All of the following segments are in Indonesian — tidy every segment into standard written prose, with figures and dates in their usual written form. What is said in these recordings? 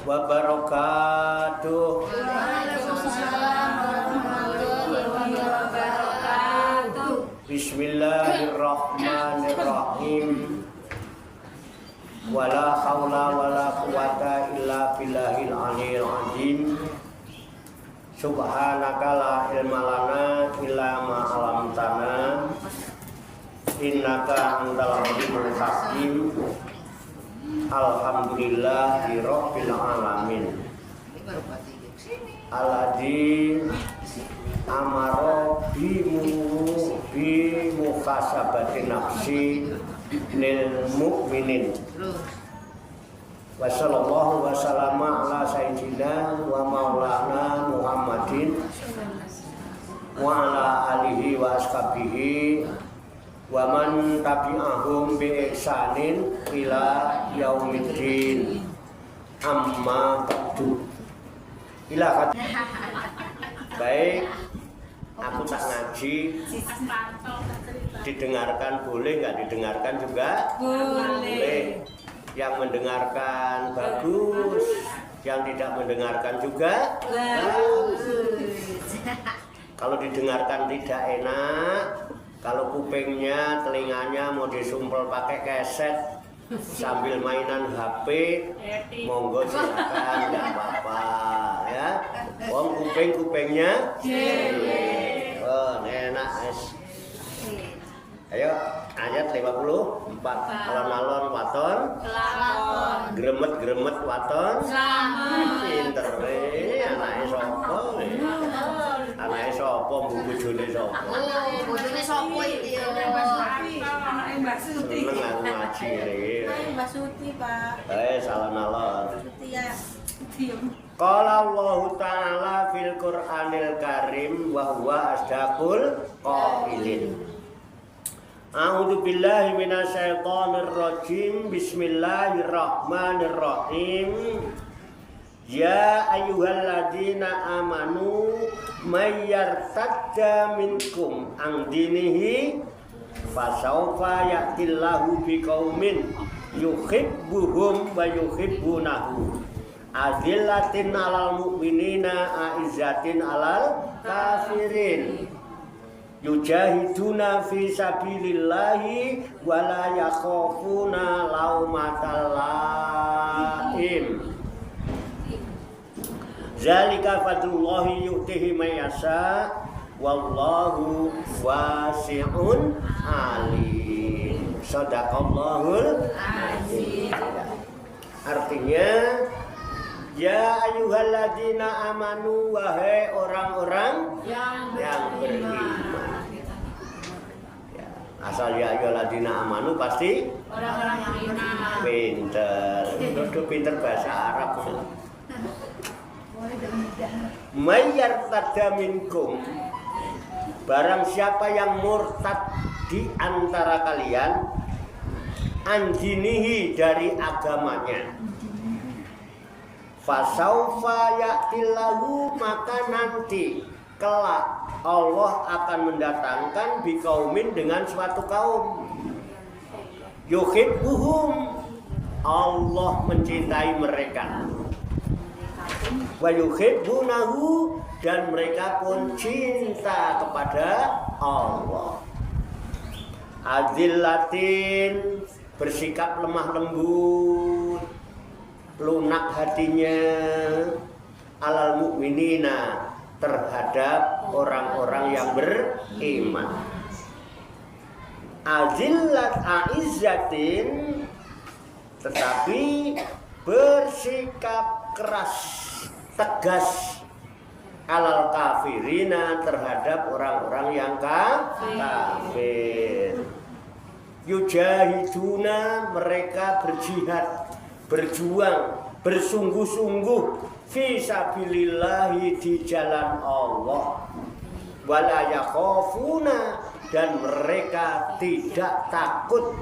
wabarakatuh. Waalaikumsalam warahmatullahi wabarakatuh. Bismillahirrahmanirrahim. Wala haula wala quwata illa billahil aliyil azim. Subhanaka la ilma lana illa ma 'allamtana. Innaka antal alimul hakim. Alhamdulillahi rabbil alamin. Alladzi amara bi muhasabati nafsi lil mu'minin. Wa sallallahu wa sallama ala sayyidina wa maulana Muhammadin wa ala alihi wa ashabihi wa man tabi'ahum bi ihsanin ila yaumiddin. Amma ba'du. Ila baik, aku tak ngaji. Didengarkan boleh, nggak didengarkan juga boleh. Yang mendengarkan bagus, yang tidak mendengarkan juga bagus. Kalau didengarkan tidak enak, kalau kupingnya, telinganya mau disumpel pakai keset sambil mainan HP, monggo silakan, nggak apa-apa ya. Wong kupingnya oh enak. Ayo ayat 54. Alon-alon waton, gremet-gremet waton, pinter anake sapa? Anake sapa? Bojone sapa? Bojone sapa iki? Anake Mbak Suti. Seneng aku ngaji iki. Mbak Suti, Pak. Alon-alon. Suti ya. Diem. Qala Allah Ta'ala fil Qur'anil Karim wa huwa asdaqul qailin. A'udzu billahi minasyaitonir rajim. Bismillahirrahmanirrahim. Ya ayyuhalladzina amanu may yartadda minkum an dinihi fasawfa ya'tillahu biqaumin yuhibbuhum wa yuhibbunahu. Azillatin alal mu'minina a'izzatin alal kafirin. Yujahiduna fi sabilillahi wa la yakhafuna laumatal laim. Zalika fadlullahi yu'tihi may yasha wallahu wasi'un alim. Shadaqallahul azim. Artinya, ya ayyuhalladzina amanu, wahai orang-orang yang beriman. Ya, asal ya ayyuhalladzina amanu pasti Orang-orang yang iman. pinter. Udah pinter bahasa Arab. Mayyartadda minkum, barang siapa yang murtad di antara kalian, andinihi dari agamanya, fasaufa ya'tillahu, maka nanti kelak Allah akan mendatangkan biqaumin, dengan suatu kaum, yuhibbuhum, Allah mencintai mereka, wa yuhibbunahu, dan mereka pun cinta kepada Allah. Azillatin, bersikap lemah lembut, lunak hatinya, alal mu'minina, terhadap orang-orang yang beriman. Azillat a'izzatin, tetapi bersikap keras, tegas, alal kafirina, terhadap orang-orang yang kafir. Yujahiduna, mereka berjihad, berjuang, bersungguh-sungguh, fi sabilillahi, di jalan Allah. Wala yakhafuna, dan mereka tidak takut,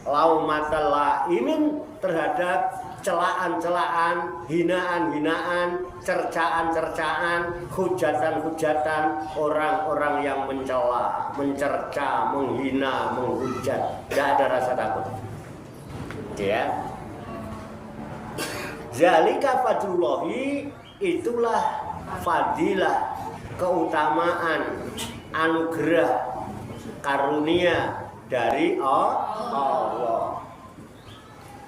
laumatal laimin, terhadap celaan-celaan, hinaan-hinaan, cercaan-cercaan, hujatan-hujatan orang-orang yang mencela, mencerca, menghina, menghujat. Tidak ada rasa takut. Ya. Zalika fadlullahi, itulah fadilah, keutamaan, anugerah, karunia dari Allah.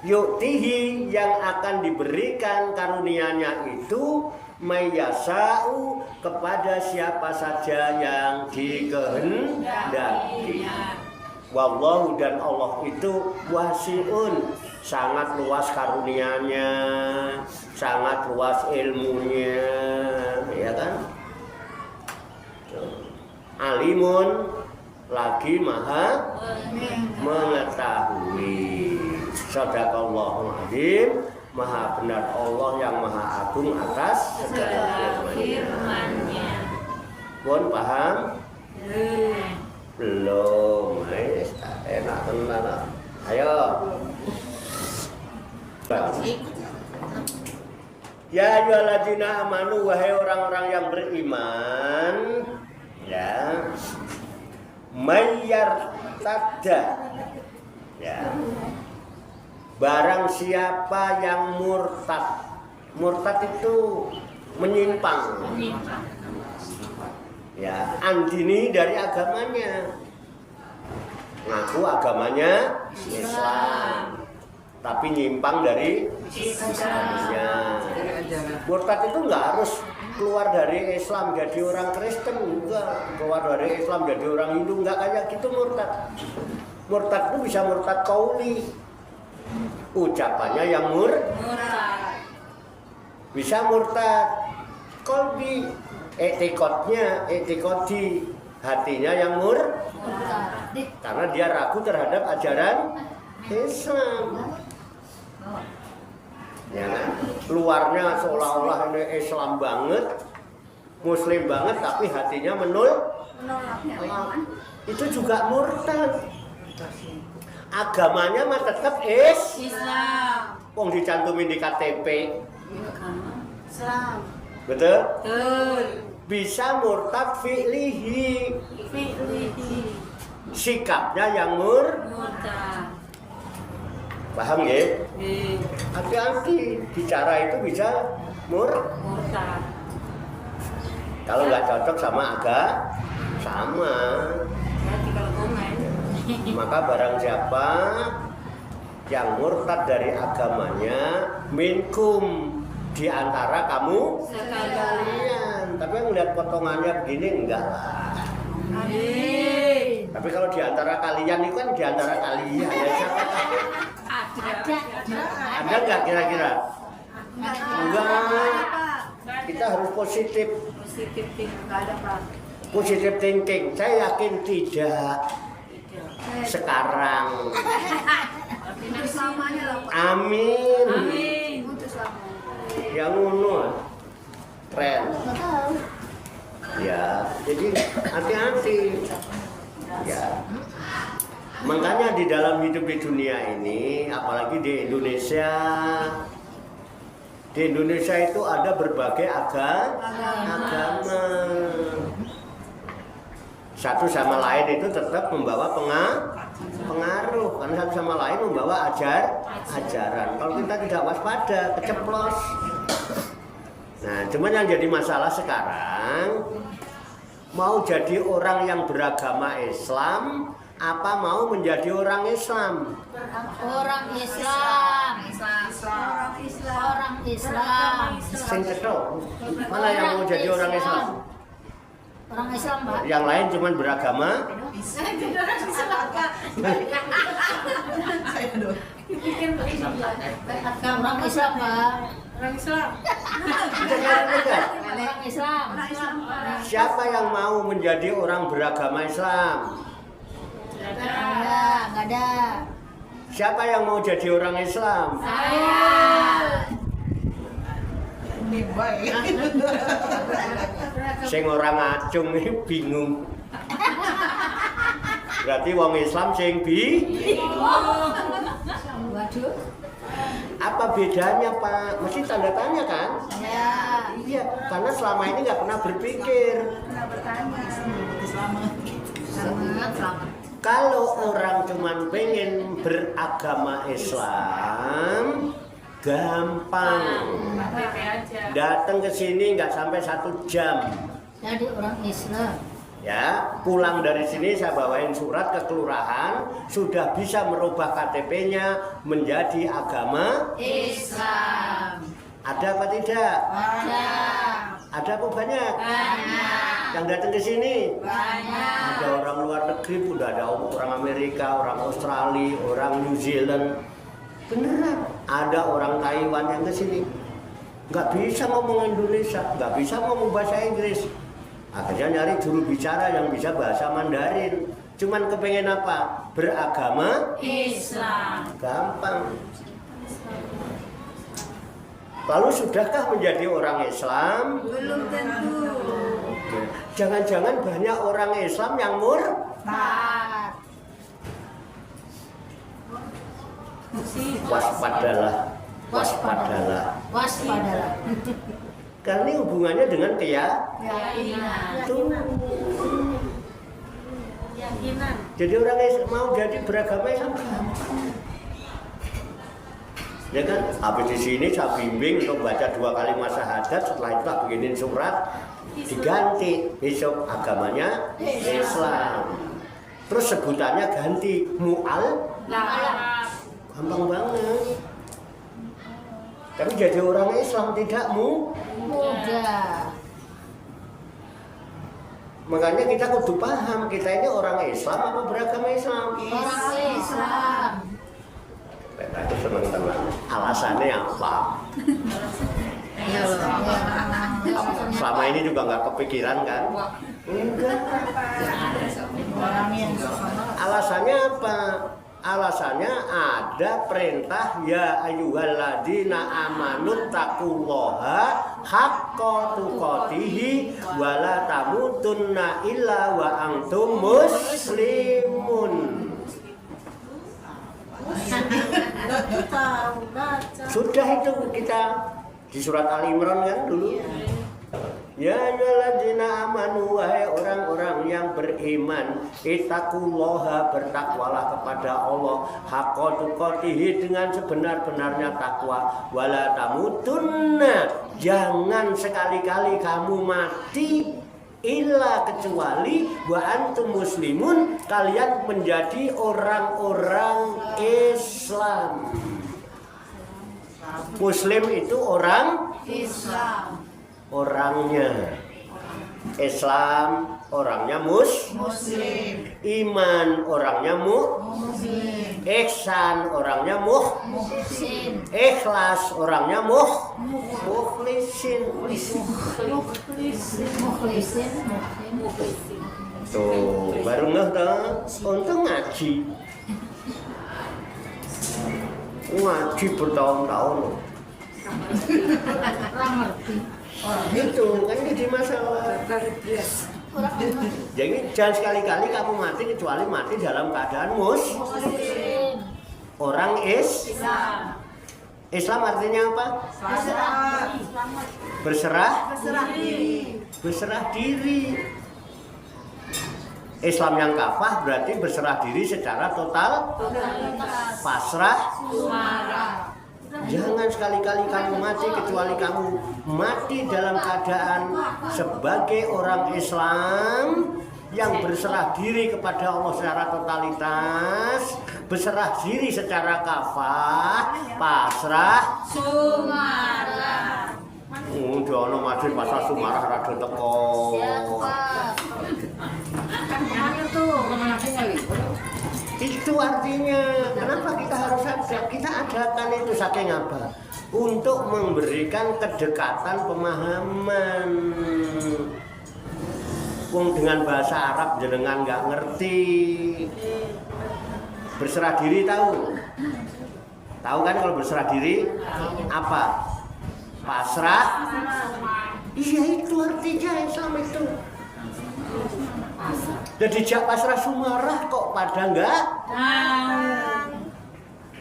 Yuktihi, yang akan diberikan karunianya itu mayyasa'u, kepada siapa saja yang dikehendaki. Wallahu, dan Allah itu wasi'un, sangat luas karunianya, sangat luas ilmunya, ya kan? Alimun, lagi maha mengetahui. Shadaqallahul azim, maha benar Allah yang maha agung atas segala firman-Nya. Pun paham? Belum. Enak tenan. Ayo. Ya ayyuhalladzina amanu, wahai orang-orang yang beriman, ya, mayyartadda, ya, barang siapa yang murtad. Murtad itu menyimpang, ya, andini dari agamanya, ngaku agamanya Islam, tapi nyimpang dari Islamnya. Murtad itu nggak harus keluar dari Islam jadi orang Kristen, enggak. Keluar dari Islam jadi orang Hindu, enggak kayak gitu murtad. Murtad itu bisa murtad qauli, ucapannya yang murtad. Bisa murtad qalbi, etikodi, hatinya yang murtad. Karena dia ragu terhadap ajaran Islam. Ya kan? Luarnya seolah-olah ini Islam banget, Muslim banget, tapi hatinya menolak. Itu juga murtad. Agamanya mah tetap Islam. Wong dicantumin di KTP. Islam. Betul? Betul. Bisa murtad fi'lihi. Sikapnya yang murtad. Paham ya? Hati-hati, bicara itu bisa murtad. Kalau nggak cocok sama sama. Maka barang siapa yang murtad dari agamanya, minkum, di antara kamu sekalian. Tapi yang melihat potongannya begini enggak lah. Amin. Tapi kalau di antara kalian itu kan di antara kalian ya, siapa tahu? Ada nggak kira-kira? Enggak. Kita harus positif. Positif thinking. Saya yakin tidak. Sekarang. Amin. Yang ngono. Keren. Ya, jadi hati-hati. Ya. Makanya di dalam hidup di dunia ini, apalagi di Indonesia itu ada berbagai agama. Satu sama lain itu tetap membawa pengaruh, karena satu sama lain membawa ajaran. Kalau kita tidak waspada, keceplos. Nah, cuman yang jadi masalah sekarang, mau jadi orang yang beragama Islam, apa mau menjadi orang Islam? Orang Islam. Sing cetok. Mana yang mau jadi orang Islam? Orang Islam, Pak. Yang lain cuman beragama. Orang Islam, Pak. Orang Islam. Siapa yang mau menjadi orang beragama Islam? Enggak ada. Siapa yang mau jadi orang Islam? Saya. Sing orang acung ini bingung. Berarti wong Islam sing Waduh. Apa bedanya, Pak? Mesti tanda tanya kan? Ya. Iya, karena selama ini nggak pernah berpikir. Selamat. Kalau orang cuman pengen beragama Islam, gampang. Datang ke sini nggak sampai 1 jam. Jadi orang Islam. Ya, pulang dari sini saya bawain surat ke kelurahan, sudah bisa merubah KTP-nya menjadi agama Islam. Ada apa tidak? Ada. Ada apa banyak? Banyak. Yang datang ke sini? Banyak. Ada orang luar negeri, udah ada orang Amerika, orang Australia, orang New Zealand. Beneran, ada orang Taiwan yang ke sini. Nggak bisa ngomong Indonesia, nggak bisa ngomong bahasa Inggris. Akhirnya nyari juru bicara yang bisa bahasa Mandarin. Cuman kepengen apa? Beragama Islam. gampang. Lalu sudahkah menjadi orang Islam? Belum tentu. Jangan-jangan banyak orang Islam yang Taat. waspadalah. Waspadalah. Waspadalah. Karena ini hubungannya dengan Keyakinan. Keyakinan. Jadi orang Islam mau jadi beragama Islam gampang. Ya kan, habis di sini saya bimbing untuk baca 2 kalimat syahadat, setelah itu tak bikinin surat diganti besok agamanya Islam. Terus sebutannya ganti mu'al, gampang banget. Tapi jadi orang Islam tidak Mudah. Makanya kita kudu paham kita ini orang Islam apa beragama Islam. Orang Islam. Aku seneng teman. Alasannya apa? Ya Allah. Selama ini juga nggak kepikiran kan? Enggak. Orang yang Alasannya apa? Alasannya ada perintah ya ayyuhalladzina amanu taqullaha haqqa tuqatih wa la tamutunna illa wa antum muslimun. Sudah itu kita di surat Ali Imran kan dulu. Ya ayyuhalladzina amanu, wahai orang-orang yang beriman, ittaqullaha, bertakwalah kepada Allah, haqqa tuqatih, dengan sebenar-benarnya takwa, wala tamutunna, jangan sekali-kali kamu mati illa kecuali wa antum muslimun, kalian menjadi orang-orang Islam. Muslim itu orang Islam. orangnya, Islam orangnya muslim, iman orangnya Muslim. ihsan orangnya Muhsin. ikhlas orangnya mukhlisin. Mukhlisin. Tuh baru ngeh tuh, untung ngaji bertahun-tahun. Orang ngerti. Itu kan jadi masalah. Jadi jangan sekali-kali kamu mati kecuali mati dalam keadaan Muslim. orang Islam. Islam artinya apa? Berserah diri. berserah diri. Islam yang kafah berarti berserah diri secara total, pasrah. Jangan sekali-kali kamu mati kecuali kamu mati dalam keadaan sebagai orang Islam yang berserah diri kepada Allah secara totalitas, berserah diri secara kafah, pasrah. Sumarah. Udah ono masjid pasar Sumarah rada teko. Itu artinya kenapa kita harus ada? Kita adakan itu saking apa? Untuk memberikan kedekatan pemahaman. Wong dengan bahasa Arab jenengan nggak ngerti. Berserah diri tahu? Tahu kan kalau berserah diri apa? Pasrah. Iya itu artinya Islam itu. Jadi jak pasrah Sumarah kok pada enggak?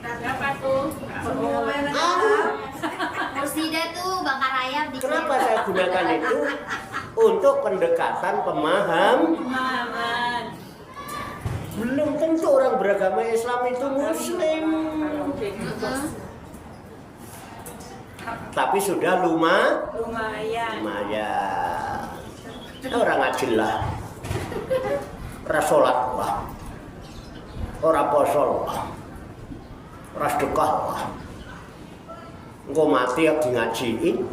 Apa tuh? Mursidah tuh bakar ayam di. Kenapa saya gunakan itu? Untuk pendekatan pemahaman. Belum tentu orang beragama Islam itu Muslim. tapi sudah lumayan. Orang ngajil lah, ora sholat lah, ora poso lah, ora sedekah lah. Engko mati ya di ngajiin,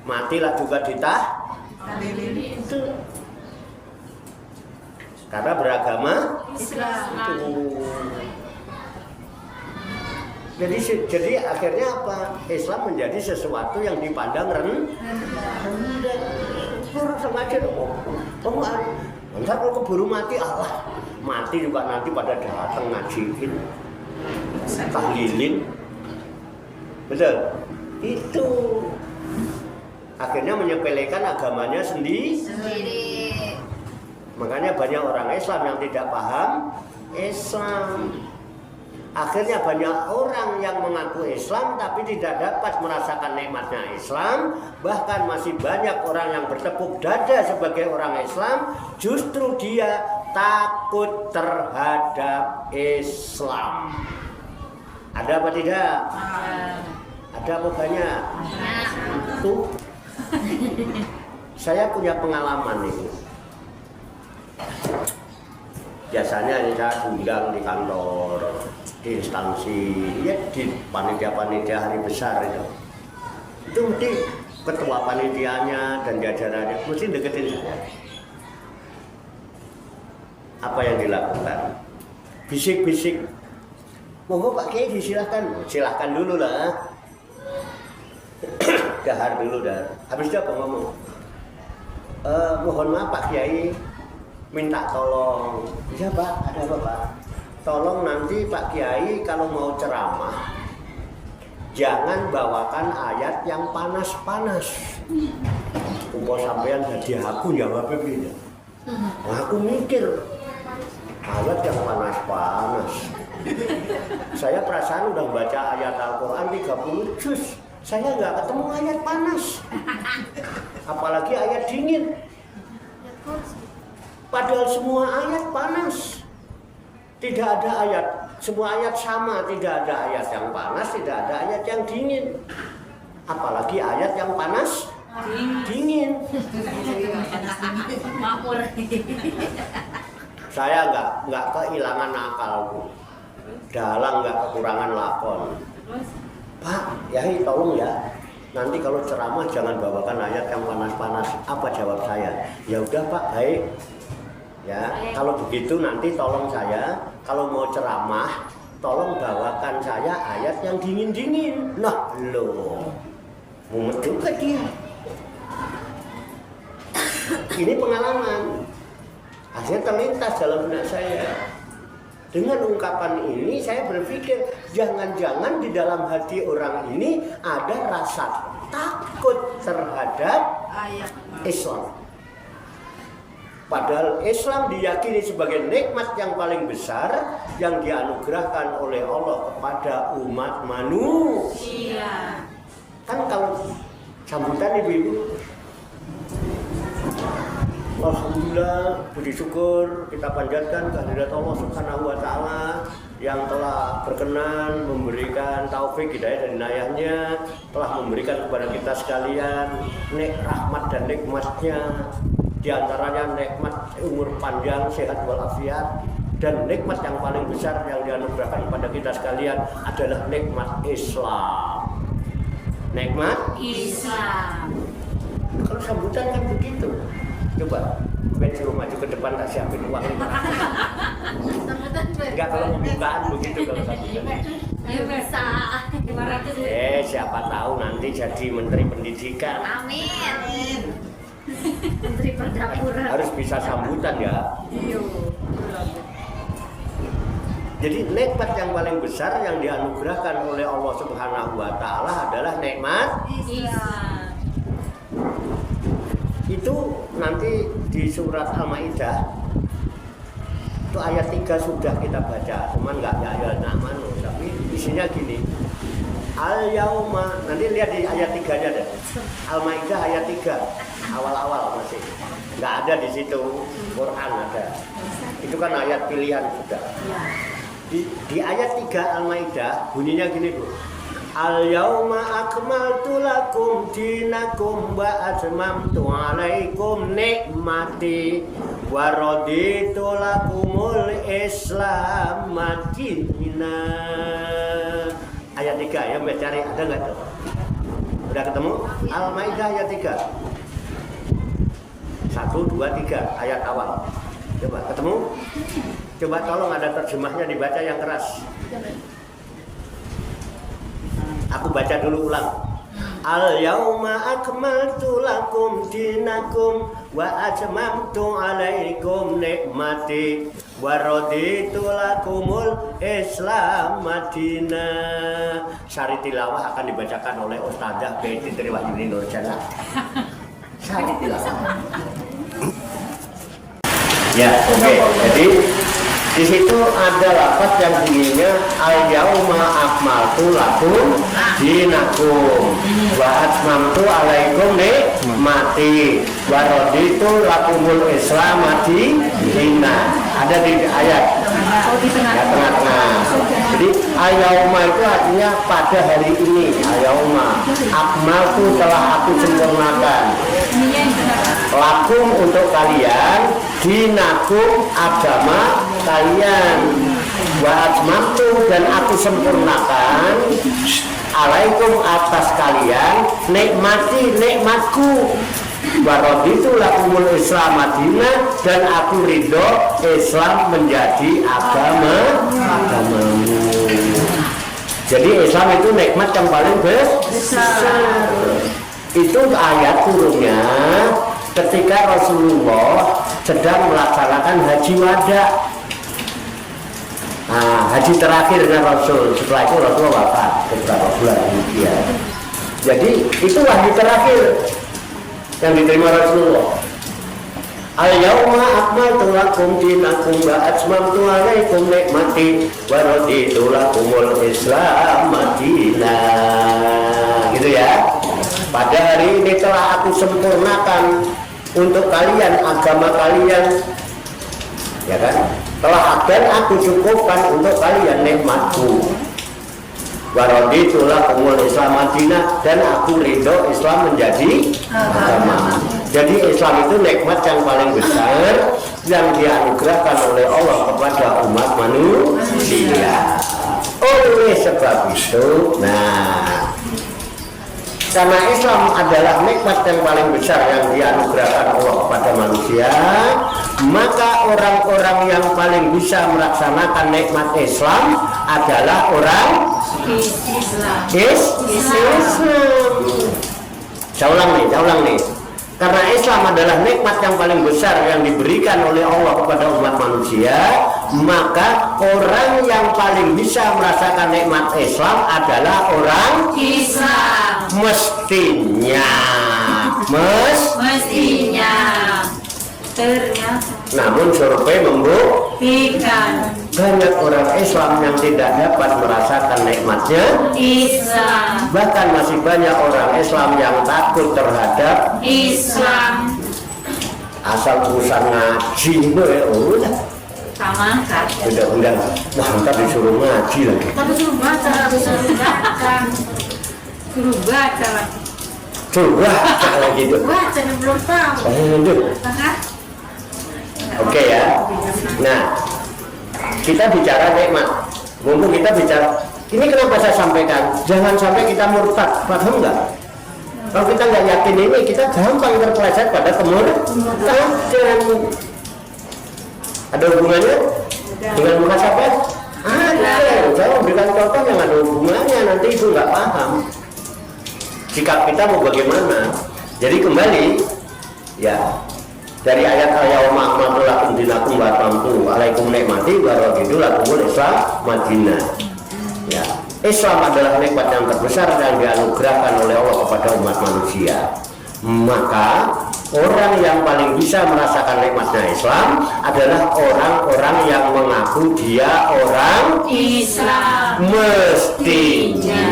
matilah juga itu. Karena beragama Islam. Jadi akhirnya apa? Islam menjadi sesuatu yang dipandang rendah. Orang sengaja kalau keburu mati Allah. Mati juga nanti pada datang ngajiin, tahlilin. Betul? Itu akhirnya menyepelekan agamanya sendiri. Makanya banyak orang Islam yang tidak paham Islam. Akhirnya banyak orang yang mengaku Islam tapi tidak dapat merasakan nikmatnya Islam. Bahkan masih banyak orang yang bertepuk dada sebagai orang Islam, justru dia takut terhadap Islam. Ada apa tidak? Ada apa banyak? Tuh. Saya punya pengalaman ini. Biasanya saya diundang di kantor, di instansi, ya di panitia-panitia hari besar itu mesti ketua panitianya dan jajarannya mesti deketin saya. Apa yang dilakukan? Bisik-bisik, monggo Pak Kiai silahkan dulu lah. Dahar dulu dah. Habis itu apa ngomong? Mohon maaf Pak Kiai, minta tolong. Iya Pak, ada apa Pak? Tolong nanti Pak Kiai kalau mau ceramah jangan bawakan ayat yang panas-panas. Kok sampean jadi aku jawabnya begini. Nah, aku mikir ayat yang panas-panas. Saya perasaan udah baca ayat Al-Quran 30 juz. Saya nggak ketemu ayat panas. Apalagi ayat dingin. Padahal semua ayat panas. Tidak ada ayat, semua ayat sama, tidak ada ayat yang panas, tidak ada ayat yang dingin. Apalagi ayat yang panas, dingin. Saya nggak kehilangan akalku, dalang nggak kekurangan lakon. Pak, Yai tolong ya, nanti kalau ceramah jangan bawakan ayat yang panas-panas. Apa jawab saya? Ya udah Pak, baik. Ya, kalau begitu nanti tolong saya kalau mau ceramah tolong bawakan saya ayat yang dingin-dingin. Nah, loh. Mumet juga dia. Ini pengalaman. Akhirnya terlintas dalam benak saya. Dengan ungkapan ini saya berpikir jangan-jangan di dalam hati orang ini ada rasa takut terhadap Islam. Padahal Islam diyakini sebagai nikmat yang paling besar yang dianugerahkan oleh Allah kepada umat manusia. Kan kalau sambutan ibu-ibu, alhamdulillah, puji syukur kita panjatkan kehadirat Allah Subhanahu wa taala yang telah berkenan memberikan taufik hidayah dan inayahnya, telah memberikan kepada kita sekalian rahmat dan nikmatnya. Di antaranya nikmat umur panjang, sehat walafiat, dan nikmat yang paling besar yang dianugerahkan kepada kita sekalian adalah nikmat Islam. Nikmat Islam. Kalau sambutan kan begitu. Coba, suruh maju ke depan tak siapin uang. Enggak, kalau pembukaan begitu kalau sambutan. Bisa. Siapa tahu nanti jadi Menteri Pendidikan. Amin. Menteri Perdapuran. Harus bisa sambutan ya. Iya. Jadi nikmat yang paling besar yang dianugerahkan oleh Allah Subhanahu wa taala adalah nikmat Islam. Itu nanti di surat Al-Maidah itu ayat 3 sudah kita baca, cuman nggak ayat namanya, tapi isinya gini. Al-yauma, nanti lihat di ayat 3-nya deh. Al-Maidah ayat 3, awal-awal masih. Nggak ada di situ, Quran ada. Itu kan ayat pilihan sudah. Di ayat 3 Al-Maidah bunyinya gini Bu. Al-yauma akmaltu lakum dinakum wa atmamtu alaikum nikmati wa raditu lakumul Islam madinah. Ayat 3 ya, Mbak cari ada enggak tuh? Udah ketemu? Al-Maidah ayat 3. 1, 2, 3 ayat awal. Coba ketemu? Coba tolong ada terjemahnya dibaca yang keras. Aku baca dulu ulang. Al-yauma akmaltu lakum dinakum wa atmamtu alaikum nikmati wa raditu lakumul Islam madinah. Sari tilawah akan dibacakan oleh Ustazah Betty Triwahyuni Nurjana. Sari tilawah. Ya, oke. Jadi di situ ada lafaz yang bunyinya al-yauma akmaltu lakum dinakum wa atmamtu alaikum nikmati wa raditu lakumul Islam madinah. Ada di ayat ya, tengah-tengah. Jadi al-yauma itu artinya pada hari ini. Al-yauma akmaltu telah aku sempurnakan lakum untuk kalian dinakum agama kalian wa atmamtu dan aku sempurnakan alaikum atas kalian nikmati nikmatku wa raditu lakumul Islam madinah dan aku ridho Islam menjadi agamamu. Jadi Islam itu nikmat yang paling besar. Itu ayat turunnya ketika Rasulullah sedang melaksanakan haji wada. Nah, haji terakhir dengan Rasul. Setelah itu Rasulullah wafat beberapa bulan kemudian. Jadi itu wahyu terakhir yang diterima Rasulullah. Al-yauma akmaltu lakum dinakum wa atmamtu alaikum nikmati wa raditu lakumul Islam madinah. Gitu ya. Pada hari ini telah aku sempurnakan untuk kalian agama kalian, ya kan? Dan aku cukupkan untuk kalian nikmatku. Wa raditu lakumul Islam madinah dan aku ridho Islam menjadi agama. Jadi Islam itu nikmat yang paling besar yang dianugerahkan oleh Allah kepada umat manusia. Oleh sebab itu, karena Islam adalah nikmat yang paling besar yang dianugerahkan Allah kepada manusia, maka orang-orang yang paling bisa melaksanakan nikmat Islam adalah orang Islam. Saya ulang nih. Karena Islam adalah nikmat yang paling besar yang diberikan oleh Allah kepada umat manusia, maka orang yang paling bisa merasakan nikmat Islam adalah orang Islam. Mestinya. Ternyata. Namun survei membuktikan banyak orang Islam yang tidak dapat merasakan nikmatnya Islam. Bahkan masih banyak orang Islam yang takut terhadap Islam. Asal urusan ngaji itu ya udah. Sama kan? Undang-undang. Wah, ntar disuruh ngaji lagi. Tapi suruh baca lagi. Suruh baca lagi itu. Baca belum tahu. Oke ya. Nah, kita bicara nikmat. Mumpung kita bicara, ini kenapa saya sampaikan? Jangan sampai kita murtad, paham nggak? Kalau kita nggak yakin ini, kita gampang terpeleset pada kemurtadan. Ada hubungannya dengan muhasabah? Ada. Saya memberikan contoh yang ada hubungannya. Nanti itu nggak paham. Sikap kita mau bagaimana? Jadi kembali, ya. Dari ayat al-yauma akmaltu lakum dinakum wa atmamtu alaikum nikmati wa raditu lakumul Islam madinah. Ya, Islam adalah nikmat yang terbesar yang dianugerahkan oleh Allah kepada umat manusia. Maka orang yang paling bisa merasakan nikmatnya Islam adalah orang-orang yang mengaku dia orang Islam. Mestinya.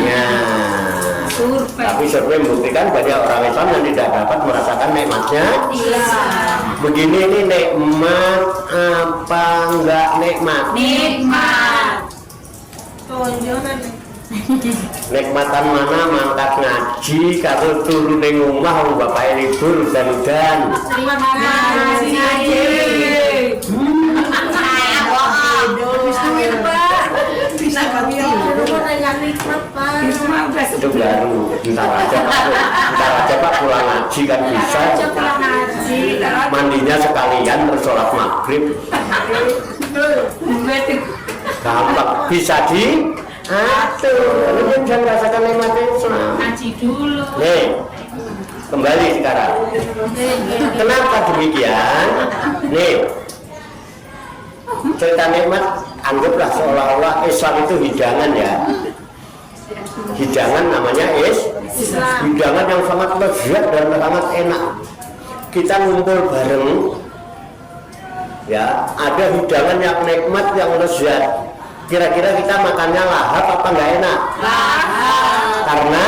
Tapi survei membuktikan banyak orang Islam yang tidak dapat merasakan nikmatnya Islam. Begini, ini nikmat apa enggak nikmat? Nikmat. Nikmatan mana mangkat ngaji kalau turu ning omah wong bapake libur udan-udan. Terima kasih. Bisa kami yang nikmat, Pak. Itu baru ntar aja Pak pulang ngaji kan bisa. Mandinya sekalian terus sholat maghrib. Gampang bisa atur. Jangan rasakan nikmatnya Islam. Ngaji dulu. Nih, kembali sekarang. Kenapa demikian? Nih, cerita nikmat anggaplah seolah-olah Islam itu hidangan ya. Hidangan namanya hidangan yang sangat lezat dan sangat enak. Kita ngumpul bareng, ya ada hidangan yang nikmat yang lezat. Kira-kira kita makannya lahap apa nggak enak? Lahap. Karena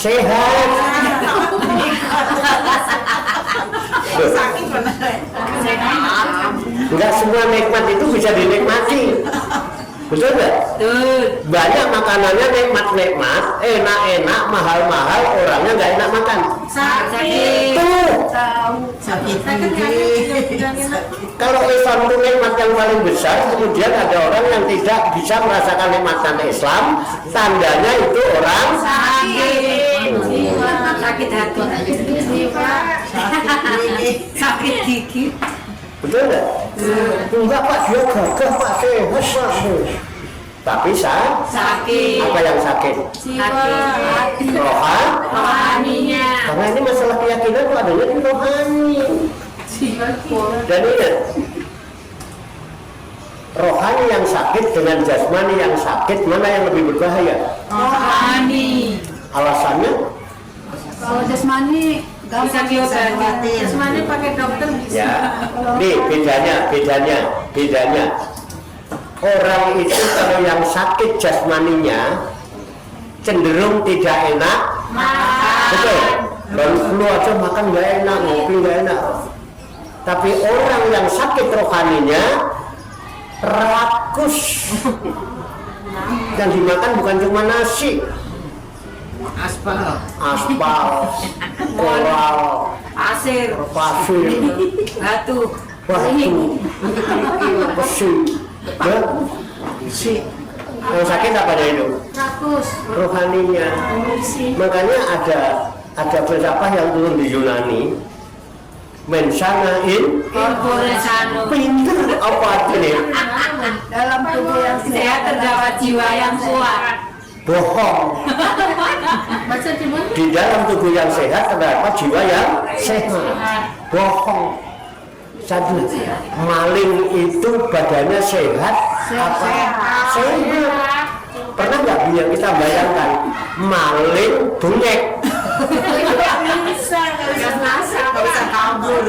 sehat. Enggak semua nikmat itu bisa dinikmati. Betul nggak? Banyak makanannya nikmat-nikmat, enak-enak, mahal-mahal, orangnya nggak enak makan. Sakit. Sakit. Kalau Islam itu nikmat yang paling besar, kemudian ada orang yang tidak bisa merasakan nikmatnya Islam, tandanya itu orang sakit. Sakit hati. Sakit gigi. betul nggak? Enggak Pak, dia gagah Pak, sehat Pak. Tapi sakit. Apa yang sakit? Rohaninya. Karena ini masalah keyakinan itu adanya di rohani. Dan ingat, rohani yang sakit dengan jasmani yang sakit, mana yang lebih berbahaya? Rohani. Alasannya? Kalau jasmani bisa diobati. Jasmani pakai dokter bisa. Ya, nih bedanya. Orang itu kalau yang sakit jasmaninya cenderung tidak enak. Betul. Baru flu aja makan nggak enak, ngopi nggak enak. Tapi orang yang sakit rohaninya rakus. Yang dimakan bukan cuma nasi, Aspal, koral, pasir, batu, besi. Ya? Yang sakit apa dia itu? rakus, Rohaninya. Makanya ada filsafat yang turun di Yunani. Mensana in pinter apa artinya? dalam tubuh yang sehat terdapat jiwa yang kuat. Bohong. Baca di mana? Di dalam tubuh yang sehat terdapat jiwa yang sehat. Bohong. Satu, maling itu badannya sehat apa? Sehat. Pernah nggak biar kita bayangkan maling bengek? Nggak bisa kabur.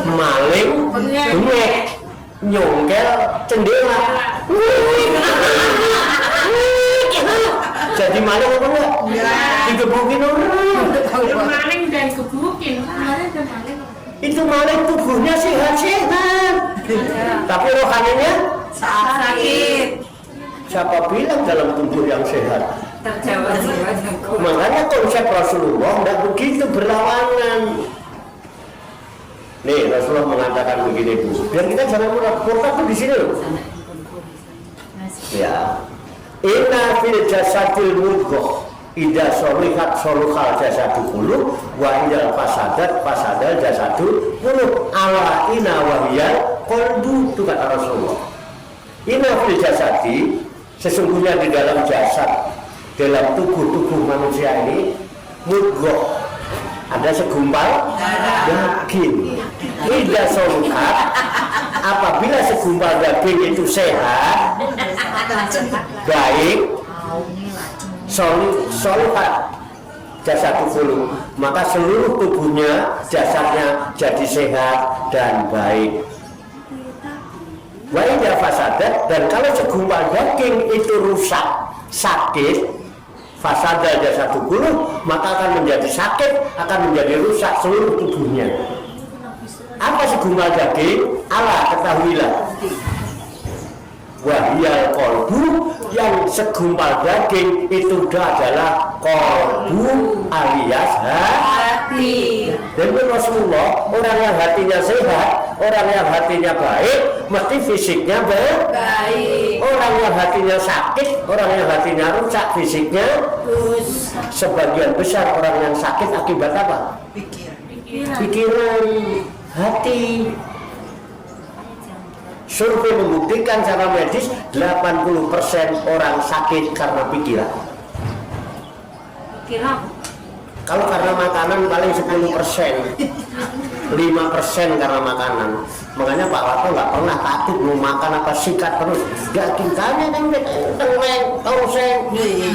Maling bengek, nyongkel jendela. Jadi maling apa enggak? Digebukin orang. Maling dan kebukin. Itu maling tubuhnya sehat-sehat, tapi rohaninya Sakit. siapa bilang dalam tubuh yang sehat? Terjawab jiwa yang kuat. Makanya konsep Rasulullah tidak begitu berlawanan. Nih Rasulullah mengatakan begini Bu, biar kita jangan murah tuh di sini loh. Ya, inna fil jasadil mudghah idza solihat soluhal jasadu kullu wa idza fasadal jasadu kullu ala inna wahiyal qalbu, itu kata Rasulullah. Inna fil jasadi, sesungguhnya di dalam jasad, dalam tubuh manusia ini mudghah, ada segumpal daging. Idza solihat, apabila segumpal daging itu sehat, baik, solihat jasadu kullu, maka seluruh tubuhnya, jasadnya jadi sehat dan baik. Wa idza fasadat, dan kalau segumpal daging itu rusak, sakit, fasadal jasadu kullu, maka akan menjadi sakit, akan menjadi rusak seluruh tubuhnya. Apa segumpal daging? Allah, ketahuilah Wahiyal kolbu, yang segumpal daging itu adalah kolbu alias hati. Dan Rasulullah, orang yang hatinya sehat, orang yang hatinya baik, mesti fisiknya baik. Orang yang hatinya sakit, orang yang hatinya rusak, fisiknya sebagian besar orang yang sakit akibat apa? Pikiran, hati. Survei membuktikan secara medis 80% orang sakit karena pikiran. Kalau karena makanan paling 10%, 5% karena makanan. Makanya Pak Wato nggak pernah takut mau makan apa sikat terus. Dagingnya kan teleng, tongseng,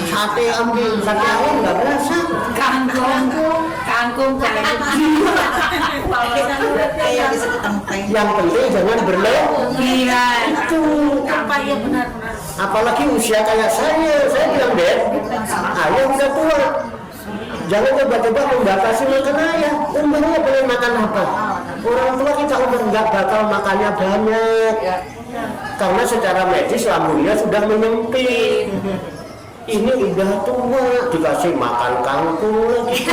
sate ambil, sate ayam nggak berasa. Kangkung Yang penting jangan berlebihan. Itu ya benar. apalagi usia kayak saya bilang deh, ayah udah tua. Jangan coba-coba membatasi makan ayah. Umurnya boleh makan apa? Orang tua kita umur nggak bakal makannya banyak. Karena secara medis lambungnya sudah menyempit. Ini udah tua dikasih makan kangkung lagi.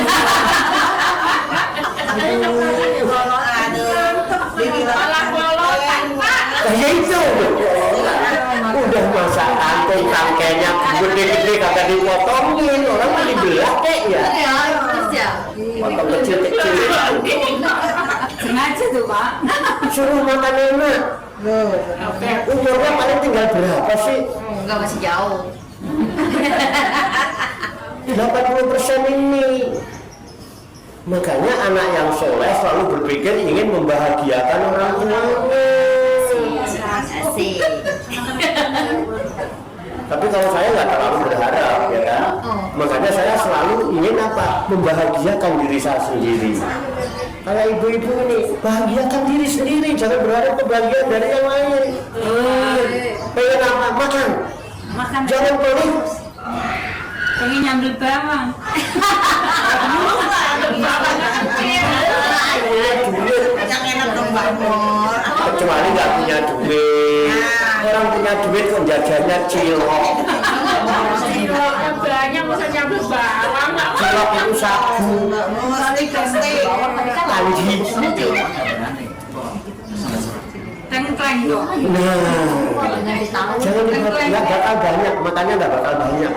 Kayak itu udah masak kangkung tangkainya gede-gede kagak dipotongin, orang mau dibelah kek ya. Potong kecil-kecil. Sengaja tuh Pak. Suruh makan enak. Umurnya paling tinggal berapa sih? Enggak, masih jauh. 80% ini. Makanya anak yang soleh selalu berpikir ingin membahagiakan orang tuanya. Asik. Tapi kalau saya nggak terlalu berharap, ya kan? Makanya saya selalu ingin apa? Membahagiakan diri saya sendiri. Kayak ibu-ibu ini, bahagiakan diri sendiri, jangan berharap kebahagiaan dari yang lain. Pengen apa? Makan. Jangan pelit. Pengen nyambil bawang. Kecuali nggak punya duit. Orang punya duit kok jajannya cilok. Banyak masa nyambil bawang. Cilok itu sabu. Panji. Teng-teng kok. Nah, jangan nggak bakal banyak, makanya nggak bakal banyak.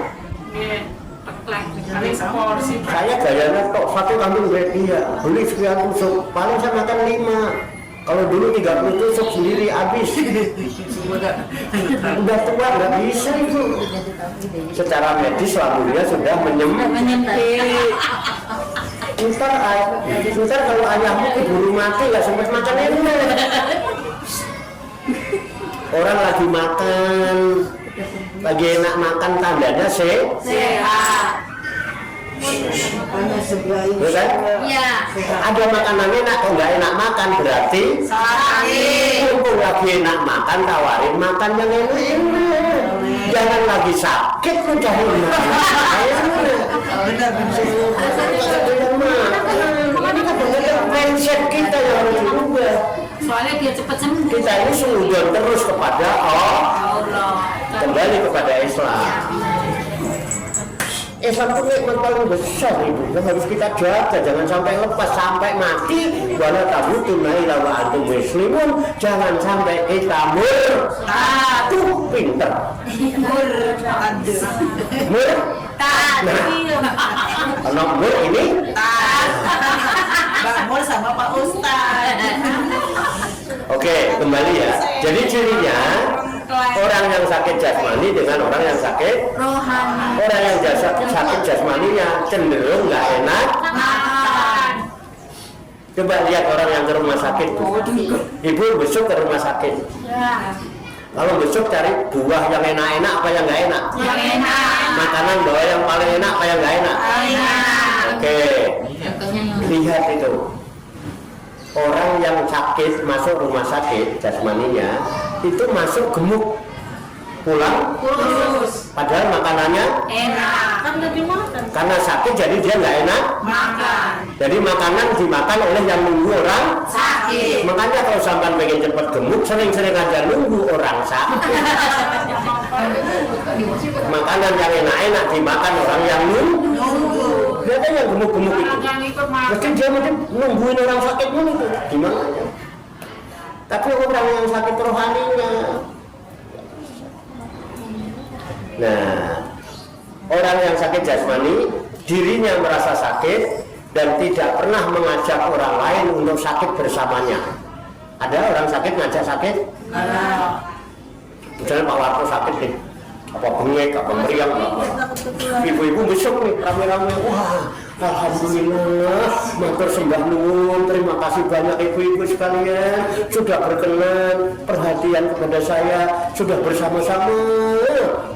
Paling seporsi. Saya gayanya kok satu kambing ready ya, beli sekian tusuk, paling saya makan 5. Kalau dulu 30 tusuk sendiri habis. Udah tua nggak bisa itu. Secara medis lambungnya sudah menyempit. Ntar kalau ayahmu keburu mati nggak sempat makan enak. Orang lagi makan, lagi enak makan tandanya sehat. Bukan? Iya. Ada makanan enak kok nggak enak makan berarti sakit. Mumpung lagi enak makan tawarin makan yang enak. Jangan lagi sakit lu cari makan. Ini kan mindset kita yang harus berubah. Soalnya dia cepat sembuh. Kita ini sungguh terus kepada Allah, kembali kepada Islam. Islam itu nikmat paling besar itu yang harus kita jaga, jangan sampai lepas sampai mati. Wala tamutunna illa wa antum muslimun, jangan sampai kita tuh pinter karena mur ini Bangun sama Pak Ustadz. Oke, kembali ya. Jadi cirinya orang yang sakit jasmani dengan orang yang sakit Rohani. orang yang sakit jasmaninya cenderung nggak enak Makan. Coba lihat orang yang ke rumah sakit. Ibu besok ke rumah sakit. Ya. Kalau besok cari buah yang enak-enak apa yang nggak enak? Yang enak. Makanan doa yang paling enak apa yang nggak enak? Enak. Oke, lihat itu. Orang yang sakit masuk rumah sakit jasmaninya itu masuk gemuk. pulang Kurus. padahal makanannya Enak. Kan lebih makan. karena sakit jadi dia nggak enak. Makan. Jadi makanan dimakan oleh yang nunggu orang Sakit. makanya kalau sampai pengen cepat gemuk sering-sering aja nunggu orang sakit. Makanan yang enak-enak dimakan orang yang nunggu. Biasanya yang gemuk-gemuk itu mesti dia mesti nungguin orang sakit dulu tuh gimana ya? Tapi orang yang sakit rohaninya, nah orang yang sakit jasmani dirinya merasa sakit dan tidak pernah mengajak orang lain untuk sakit bersamanya. Ada orang sakit ngajak sakit? Misalnya Pak Warto sakit nih, apa bengek, apa meriang, apa ibu-ibu besok nih rame-rame, wah alhamdulillah, matur sembah nuwun, terima kasih banyak ibu-ibu sekalian sudah berkenan perhatian kepada saya, sudah bersama-sama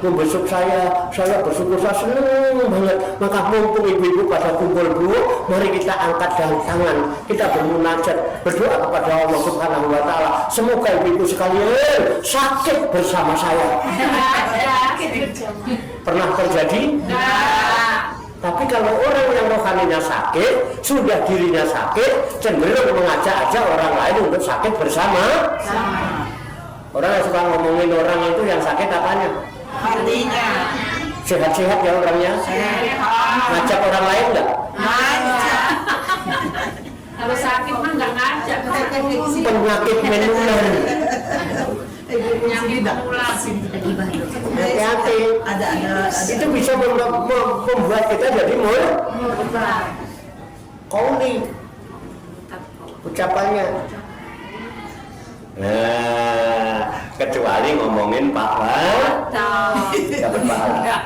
membesuk saya bersyukur, saya senang banget. Maka mumpung ibu-ibu pada kumpul dulu, mari kita angkat tangan, kita bermunajat, berdoa kepada Allah Subhanahu wa Ta'ala, semoga ibu-ibu sekalian sakit bersama saya. Pernah terjadi? Tapi kalau orang yang rohaninya sakit, sudah dirinya sakit, cenderung mengajak aja orang lain untuk sakit bersama. Orang yang suka ngomongin orang itu yang sakit apanya? Artinya Sehat-sehat ya orangnya? Ngajak orang lain enggak? ngajak. Kalau sakit mah nggak ngajak. Penyakit menular. Penyakit menular. Hati-hati. Ada. Itu bisa membuat kita jadi kauli ucapannya. Nah, kecuali ngomongin Pak dapat pahala.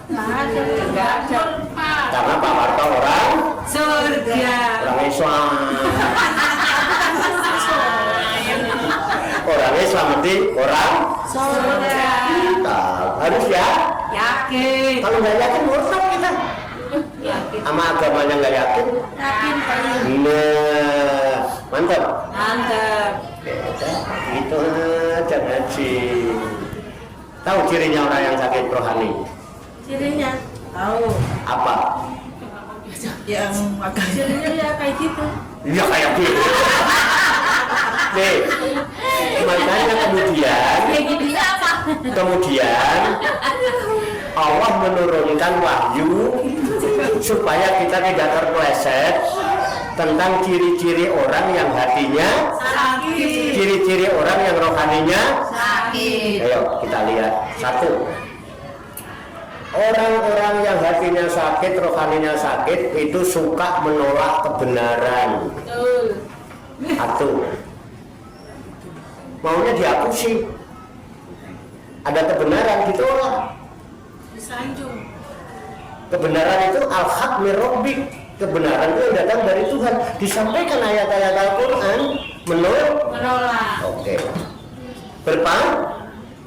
Nggak ada. Karena Pak Warto orang Surga. Islam. Orang Islam berarti orang Surga. harus ya. Yakin. Kalau nggak yakin murtad kita. Sama agamanya nggak yakin. Yakin Pak. Nah, mantap. Mantap. Beda, gitu aja ngaji. Tahu cirinya orang yang sakit rohani? Cirinya tahu. Apa? Yang makan. Cirinya ya kayak gitu. Ya kayak gitu. Nih, makanya kemudian Allah menurunkan wahyu supaya kita tidak terpeleset tentang ciri-ciri orang yang hatinya Sakit. ciri-ciri orang yang rohaninya Sakit. ayo kita lihat. Satu, orang-orang yang hatinya sakit, rohaninya sakit itu suka menolak kebenaran. Satu, maunya dihapusi. Ada kebenaran ditolak. Disanjung. Kebenaran itu al-haq min rabbik. Kebenaran itu yang datang dari Tuhan. Disampaikan ayat-ayat Al-Quran Menolak. Oke.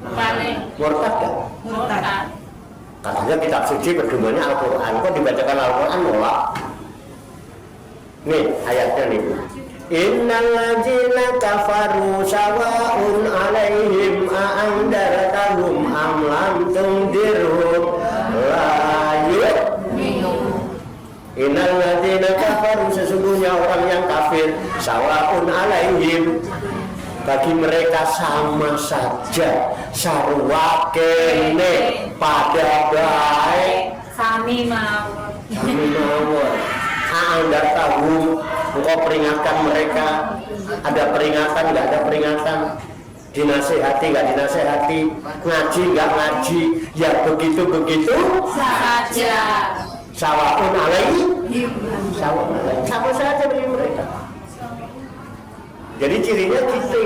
Balik. Murtad kan? Murtad. Katanya kitab suci pedomannya Al-Quran. Kok dibacakan Al-Quran nolak? Nih ayatnya nih. Innal ladzina kafaru sawa'un 'alaihim a'andartahum am lam tundirhum la yu'minun. Innal ladzina kafaru, sesungguhnya orang yang kafir, sawa'un 'alaihim, bagi mereka sama saja, sarwa kene pada baik Sami mawon. A'andar tahu, engkau peringatkan mereka, ada peringatan nggak ada peringatan, dinasehati nggak dinasehati, ngaji nggak ngaji, ya begitu Saja. sawaun alaihi, sama saja bagi mereka. Jadi cirinya gitu.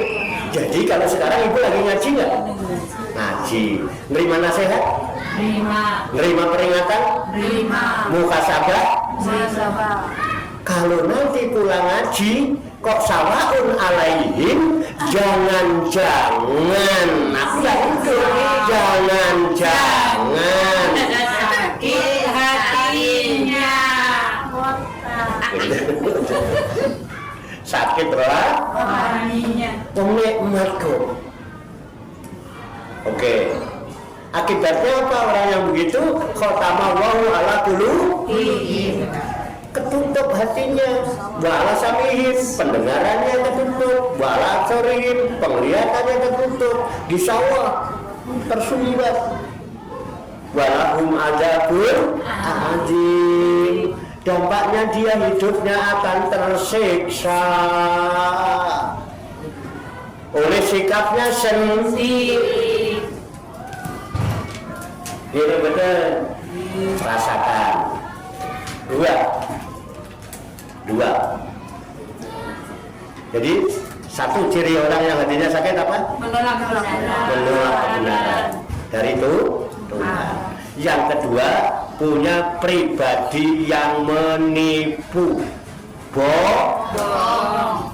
Jadi kalau sekarang ibu lagi ngaji nggak? Ngaji, nerima nasihat, nerima peringatan, muhasabah. Kalau nanti pulang ngaji kok sawaun alaihim, jangan-jangan aku itu jangan-jangan Sakit hatinya. sakit rohaninya. Oke, Akibatnya apa? Orang yang begitu khotama Allahu ala qulubihim, ketutup hatinya, wa ala samihim, pendengarannya ketutup, wa ala absarihim, penglihatannya ketutup, di sawah tersumbat, walahum adzabun azim, dampaknya dia hidupnya akan tersiksa oleh sikapnya sendiri. Ini benar, rasakan. Dua. Jadi satu ciri orang yang hatinya sakit apa? Menolak kebenaran. Dari itu Tuhan. Yang kedua, punya pribadi yang menipu, bohong.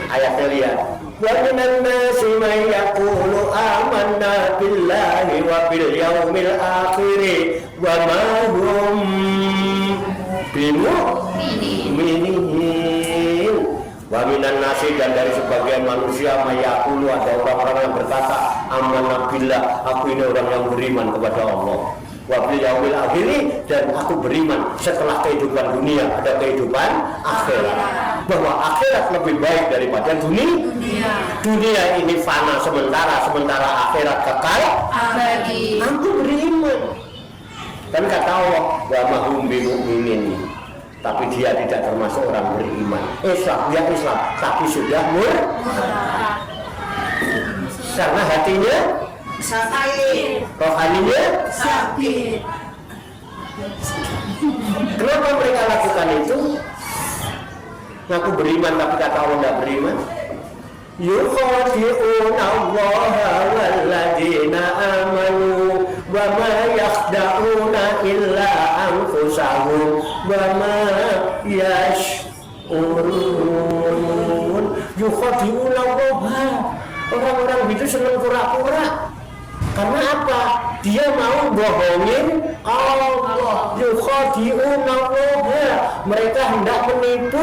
Ayatnya lihat. Wa minan nasi may yaqulu amanna billahi wa bil yaumil akhir wa ma hum bimu'minin. Wa minan nasi, dan dari sebagian manusia may yaqulu, ada orang-orang yang berkata amanna billah, aku ini orang yang beriman kepada Allah, wa bil yaumil akhir, dan aku beriman setelah kehidupan dunia ada kehidupan akhirat, bahwa akhirat lebih baik daripada dunia ini fana sementara akhirat kekal abadi. Aku beriman. Dan kata Allah, wa mahum bimu'minin, tapi dia tidak termasuk orang beriman. Islam, tapi sudah murtad. Karena hatinya sakit, rohaninya sakit. Kenapa mereka lakukan itu? Ngaku beriman tapi kata Allah tidak beriman. Yukhadi'una Allah walladzina amanu wa ma yakhda'una illa anfusahum wa ma yash'urun. Yukhadi'una Allah, orang-orang itu senang pura-pura. Karena apa? Dia mau bohongin Allah. Yukhadi'una Allah, mereka hendak menipu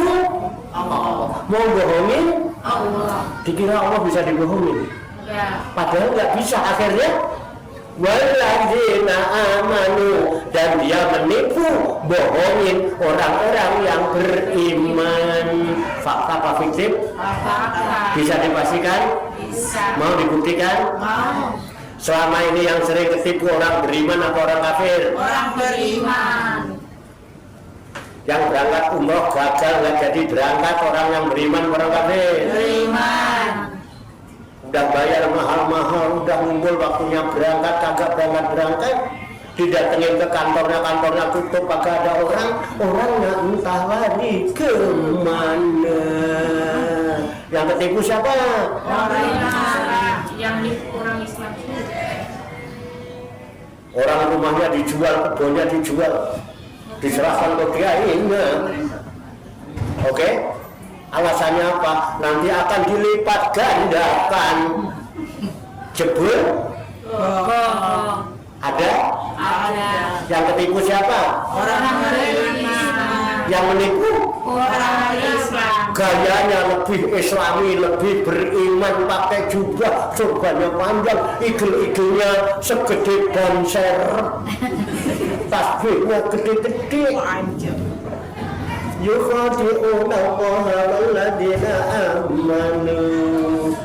Allah. Mau bohongin Allah. Dikira Allah bisa dibohongin, padahal nggak bisa. Akhirnya walladzina amanu, dan dia menipu, bohongin orang-orang yang beriman. Fakta apa fiktif? Bisa dipastikan? Bisa. Mau dibuktikan? Mau. Selama ini yang sering ketipu orang beriman atau orang kafir? Orang beriman. Yang berangkat umroh gagal nggak jadi berangkat, orang yang beriman orang kafir? Beriman. Udah bayar mahal-mahal, udah ngumpul waktunya berangkat, kagak berangkat, didatengin ke kantornya tutup, kagak ada orangnya entah lari kemana. Yang ketipu siapa? Orang yang orang Islam. Orang rumahnya dijual, kebunnya dijual, diserahkan ke kiainya. Oke? Alasannya apa? Nanti akan dilipat gandakan. Jebul? Ada? Ada. Yang ketipu siapa? Orang Islam. Yang menipu? Orang Islam. Gayanya lebih islami, lebih beriman, pakai jubah, sorbannya panjang, igel-igelnya segede bonser, tasbihnya gede-gede. Yukhadi'una Allah walladzina amanu,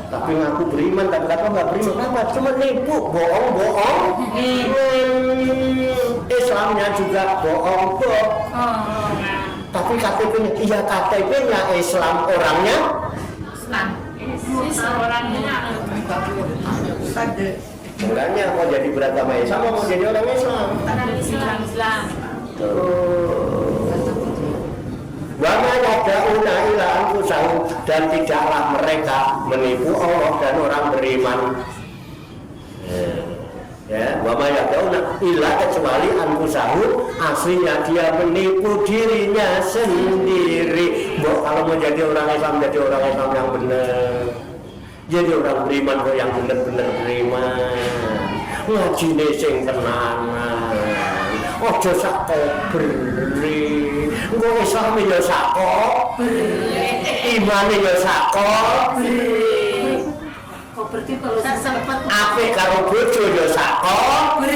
tapi ngaku beriman, tapi kata nggak beriman. Apa? Cuma nipu, bohong. Islamnya juga bohong. Tapi KTP-nya, iya KTP-nya Islam, orangnya Islam. Orangnya Orangnya mau jadi beragama Islam, mau jadi orang Islam. Islam. Wa ma yad'una ila anfusahum, dan tidaklah mereka menipu Allah dan orang beriman. Ya, wa ma yad'una illa, kecuali anfusahum, aslinya dia menipu dirinya sendiri. Kalau mau jadi orang Islam, jadi orang Islam yang benar. Jadi orang beriman kok yang benar-benar beriman. Ngajine sing tenanan. Ojo sak beri, engko Islam ya sak beri, iman ya sak beri. berarti kalau sempat Apik karo bojo ya sakok.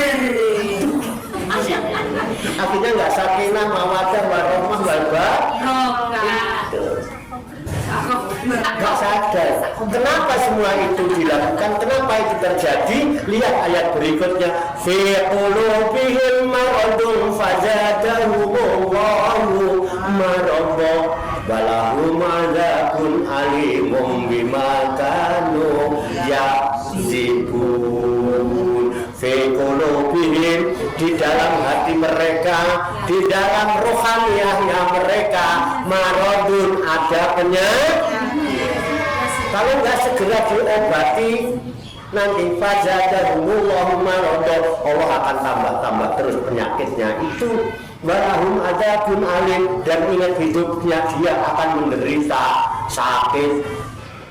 Akhirnya nggak sakinah, mawaddah, warahmah, wabarakatuh. Nggak sadar. Kenapa semua itu dilakukan? Kenapa itu terjadi? Lihat ayat berikutnya. Fi qulubihim maradun fazadahumullahu marada walahum adzabun alimum bima kanu yakzibun. Fi qulubihim, di dalam hati mereka, di dalam rohaniahnya mereka, maradun, ada penyakit. Kalau nggak segera diobati, nanti fazadahumullahu marada, Allah akan tambah terus penyakitnya itu. Walahum adzabun alim, dan ingat hidupnya dia akan menderita sakit.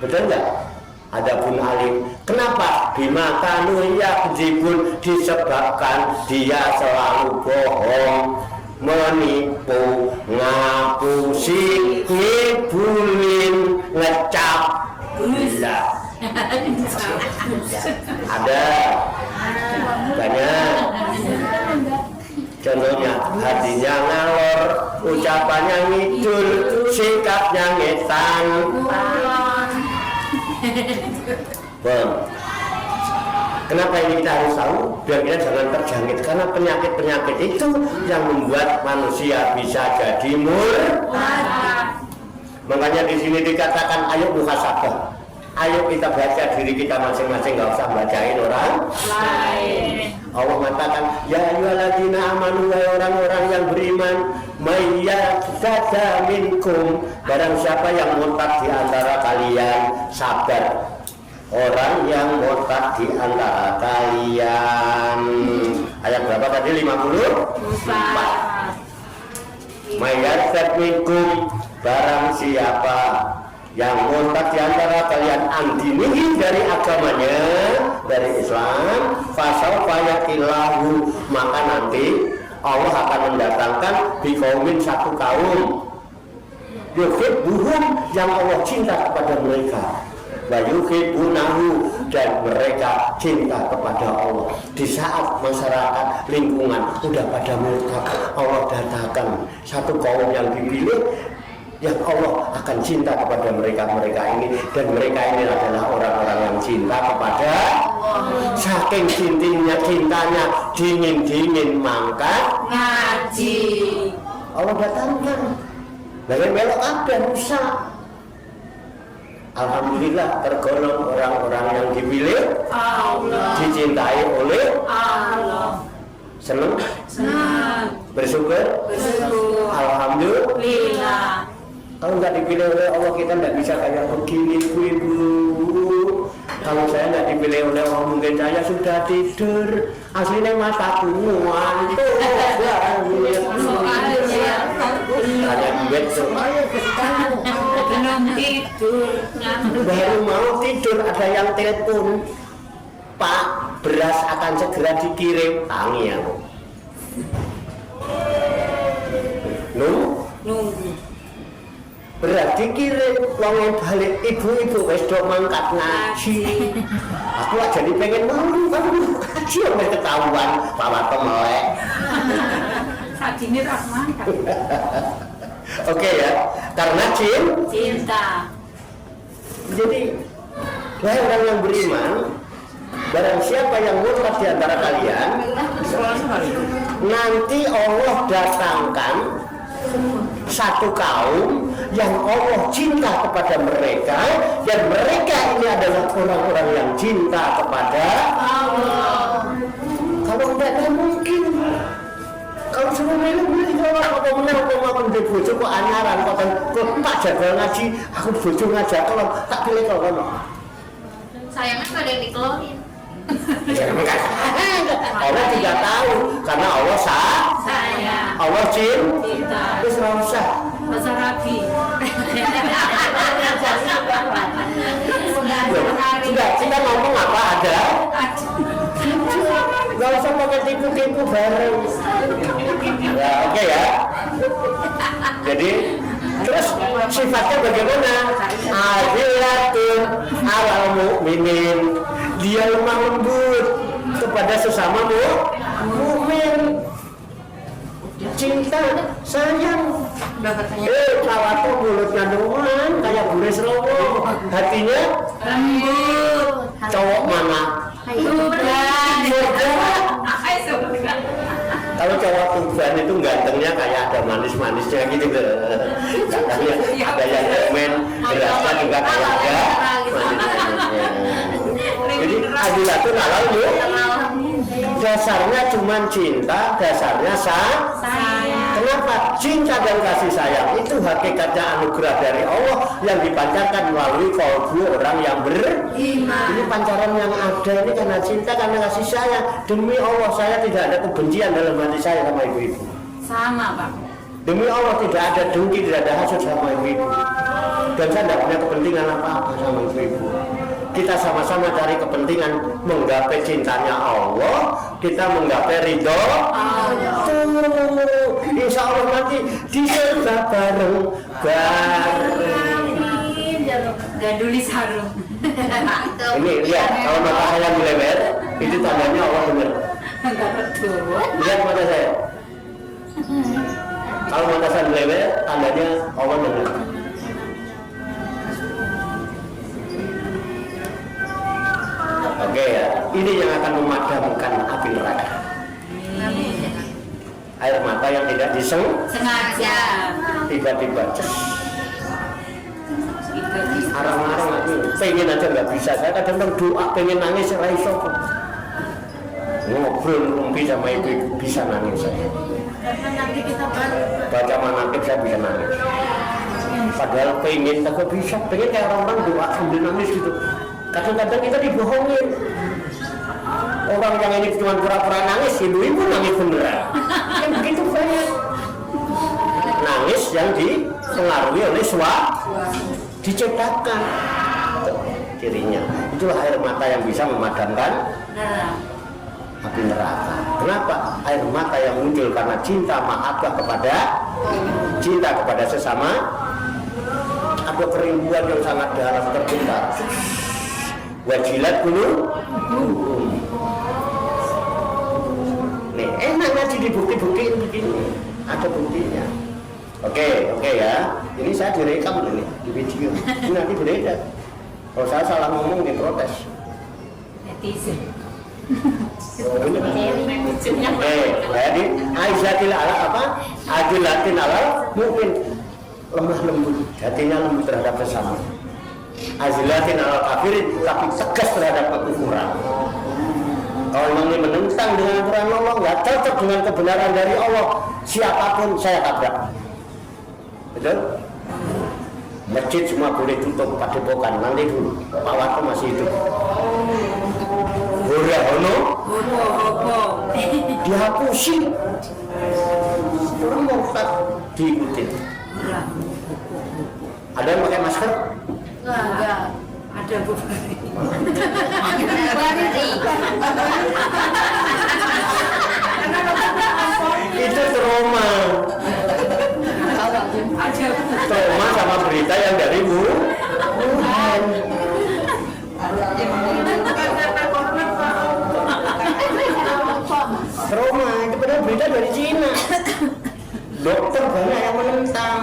Betul nggak? Adapun alim. Kenapa? Bima kanu yakzibun, disebabkan dia selalu bohong, menipu, ngapusi, ngibulin, ngecap. Bisa. Ada banyak. Contohnya hatinya ngalor, ucapannya ngidul, sikapnya ngetan. Kenapa ini kita harus tahu? Biar kita jangan terjangkit. Karena penyakit-penyakit itu yang membuat manusia bisa jadi murtad. Makanya di sini dikatakan ayo muhasabah. Ayo kita baca diri kita masing-masing, nggak usah bacain orang lain. Allah mengatakan, ya ayyuhalladzina amanu, wahai orang-orang yang beriman, may yartadda minkum, barang siapa yang murtad di antara kalian, sabar. Orang yang murtad di antara kalian. Ayat berapa tadi? 54. May yartadda minkum, barang siapa yang murtad di antara kalian andinihi, dari agamanya, dari Islam, fasawfa yatillahu, maka nanti Allah akan mendatangkan biqaumin, satu kaum, yuhibbuhum, yang Allah cinta kepada mereka, wa yuhibbunahu, dan mereka cinta kepada Allah. Di saat masyarakat lingkungan udah pada murtad, Allah datangkan satu kaum yang dipilih, yang Allah akan cinta kepada mereka ini, dan mereka ini adalah orang-orang yang cinta kepada Allah. Saking cintanya dingin mangkat ngaji, Allah datangkan dari melok kabeh rusak. Alhamdulillah tergolong orang-orang yang dipilih Allah, dicintai oleh Allah. Senang? Bersyukur? Alhamdulillah. Kalau nggak dipilih oleh Allah, kita nggak bisa kayak begini, ibu. Kalau saya nggak dipilih oleh Allah, mungkin saya sudah tidur. Aslinya mataku ngantuk. Hanya duit belum tidur. Baru mau tidur ada yang telepon, Pak, beras akan segera dikirim. Tangi aku. Nunggu. Berat dikirim, wong balik, ibu-ibu wis do mangkat ngaji. Aku aja jadi pengen malu ngaji sampai ketahuan bawa melek. Sajine ras mangkat. Oke ya, karena cinta. Jadi, wahai orang yang beriman, barang siapa yang murtad di antara kalian, nanti Allah datangkan satu kaum yang Allah cinta kepada mereka, dan mereka ini adalah orang-orang yang cinta kepada Allah. Kalau tidak mungkin. Kalau semua milih orang apa menang, aku di bojo kok anyaran, kok Pak jaga ngaji, aku bojo ngajak kalau tak pilih kalau sayangnya nggak ada yang dikelorin. Allah tidak tahu, karena Allah sayang, Allah cinta. Terus nggak usah Bahasa Rabi. Sudah, kita ngomong apa ada? Gak usah pakai tipu-tipu bareng. Ya, oke ya. Jadi Terus sifatnya bagaimana? Adilatun alal mu'minin. Dia lemah lembut kepada sesama mukmin. Cinta, sayang. Lawatu mulutnya doang kayak gulai serowo, hatinya lembut. cowok mana? Kalau cowok tuban itu gantengnya kayak ada manis-manisnya gitu loh. Katanya ada yang cemen, berasa juga kayak ada manis-manisnya. Jadi adilatun alal dasarnya cuma cinta, dasarnya kenapa? Cinta dan kasih sayang itu hakikatnya anugerah dari Allah yang dipancarkan melalui kalbu orang yang beriman. Ini pancaran yang ada ini karena cinta, karena kasih sayang. Demi Allah saya tidak ada kebencian dalam hati saya sama ibu-ibu. Sama Pak. Demi Allah tidak ada dengki, tidak ada hasut sama ibu-ibu. Dan saya tidak punya kepentingan apa-apa sama ibu-ibu. Kita sama-sama cari kepentingan menggapai cintanya Allah, kita menggapai ridho Allah. Insya Allah nanti diserta bareng-bareng. Gadulis harum. Ini lihat, kalau mata saya melebar, itu tandanya Allah benar. Lihat mata saya. Kalau mata saya melebar, tandanya Allah benar. Oke ya, ini yang akan memadamkan api neraka. Air mata yang tidak Sengaja. tiba-tiba arang-arang aku pengen aja nggak bisa. Saya kadang-kadang doa pengen nangis raiso ngobrol rumpi sama ibu bisa nangis saya. Nanti kita Baca manakib saya bisa nangis. Padahal pengen tak bisa, pengen kayak orang-orang doa sambil nangis gitu. Kadang-kadang kita dibohongin. Orang yang ini cuma pura-pura nangis, ibu-ibu nangis beneran. Yang begitu banyak. Nangis yang dipengaruhi oleh diciptakan. Cirinya. Itulah air mata yang bisa memadamkan api neraka. Kenapa? Air mata yang muncul karena cinta mahabbah cinta kepada sesama. Ada kerinduan yang sangat dalam terbuka. Wajilat dulu. Nih, enak ngaji di bukti-buktiin begini. Ada buktinya. Oke ya. Ini saya direkam ini di video. Ini nanti beredar. Kalau saya salah ngomong diprotes. netizen. Jadi aizatil ala apa? Adilatin ala mungkin lemah lembut, hatinya lembut terhadap sesama. Azilatin ala kafirin, tapi tegas terhadap kekufuran. Kalau memang ini menentang dengan aturan Allah, nggak cocok dengan kebenaran dari Allah, siapapun saya tabrak. Betul? Masjid semua boleh tutup, padepokan nanti dulu. Pak Warto masih hidup. Hura hono, dihapusin. Orang murtad diikutin. Ada yang pakai masker? Enggak. Ada Itu trauma. Trauma sama berita yang dari Wuhan. Trauma itu padahal berita dari Cina. Dokter banyak yang menentang.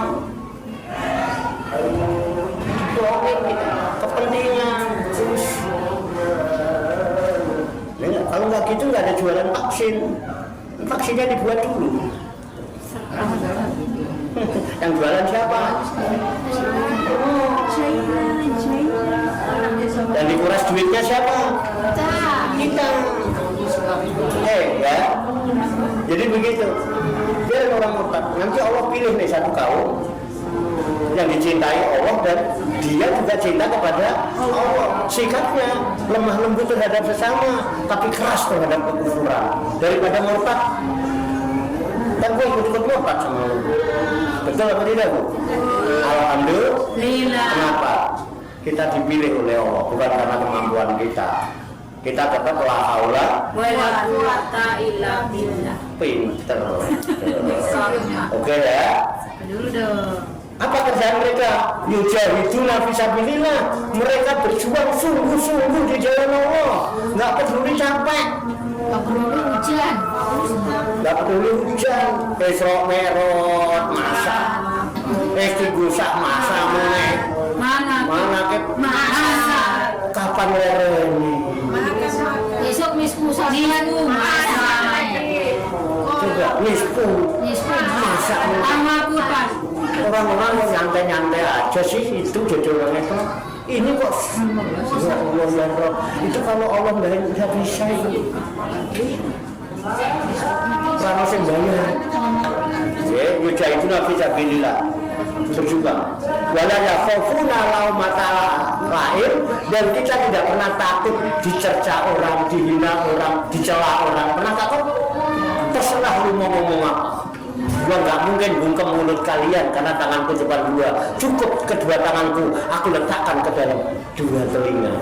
Kepentingan terus. Kalau nggak gitu nggak ada jualan vaksin. Vaksinnya dibuat dulu. Yang jualan siapa? Dan dikuras duitnya siapa? Kita. Ya. Jadi begitu. Biar orang murtad. Nanti Allah pilih nih satu kaum yang dicintai Allah dan dia juga cinta kepada Allah. Sikapnya lemah lembut terhadap sesama, tapi keras terhadap kekufuran. Daripada murtad. Dan gue ikut murtad sama lu. Betul apa tidak, Bu? Alhamdulillah. Kenapa? Kita dipilih oleh Allah, bukan karena kemampuan kita. Kita tetap la haula wala quwata illa billah. Pinter. Oke ya. Dulu dong. Apa kerjaan mereka? Yujahiduna fisabilillah. Mereka berjuang sungguh-sungguh di jalan Allah. Nggak peduli capek, Nggak perlu hujan. nggak peduli hujan. Esok merot masa, gusak masa mulai. Mana ke? Masa. Kapan lereni? Besok misku sasaranku masa. Coba misku. Masa Tamaku kan. orang-orang yang nyantai-nyantai aja sih itu jadi orang itu. Ini kok ya Allah ya Rob. Itu kalau Allah nggak bisa itu. Sama sembahyang. Ya, yuja itu nabi sabilillah. Berjuang. Wala yakhafuna laumata lain, dan kita tidak pernah takut dicerca orang, dihina orang, dicela orang. Pernah takut? Terserah lu mau ngomong apa. Gua nggak mungkin bungkem mulut kalian karena tanganku cuma dua. Cukup kedua tanganku aku letakkan ke dalam dua telinga.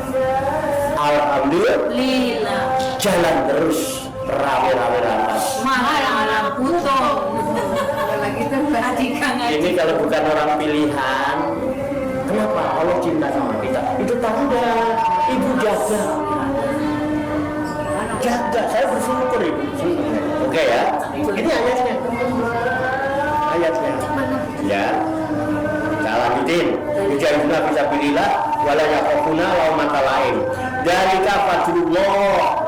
Alhamdulillah. Jalan terus rame-rame atas. Mahal butuh. Ini kalau bukan orang pilihan, kenapa Allah cinta sama kita? Itu tanda ibu jaga. Saya bersyukur ibu. Oke ya. Ini ayatnya. Ya. Kita lanjutin. Yujahiduna fisabilillah wala yakhafuna laumata lain. Dari fadlullah.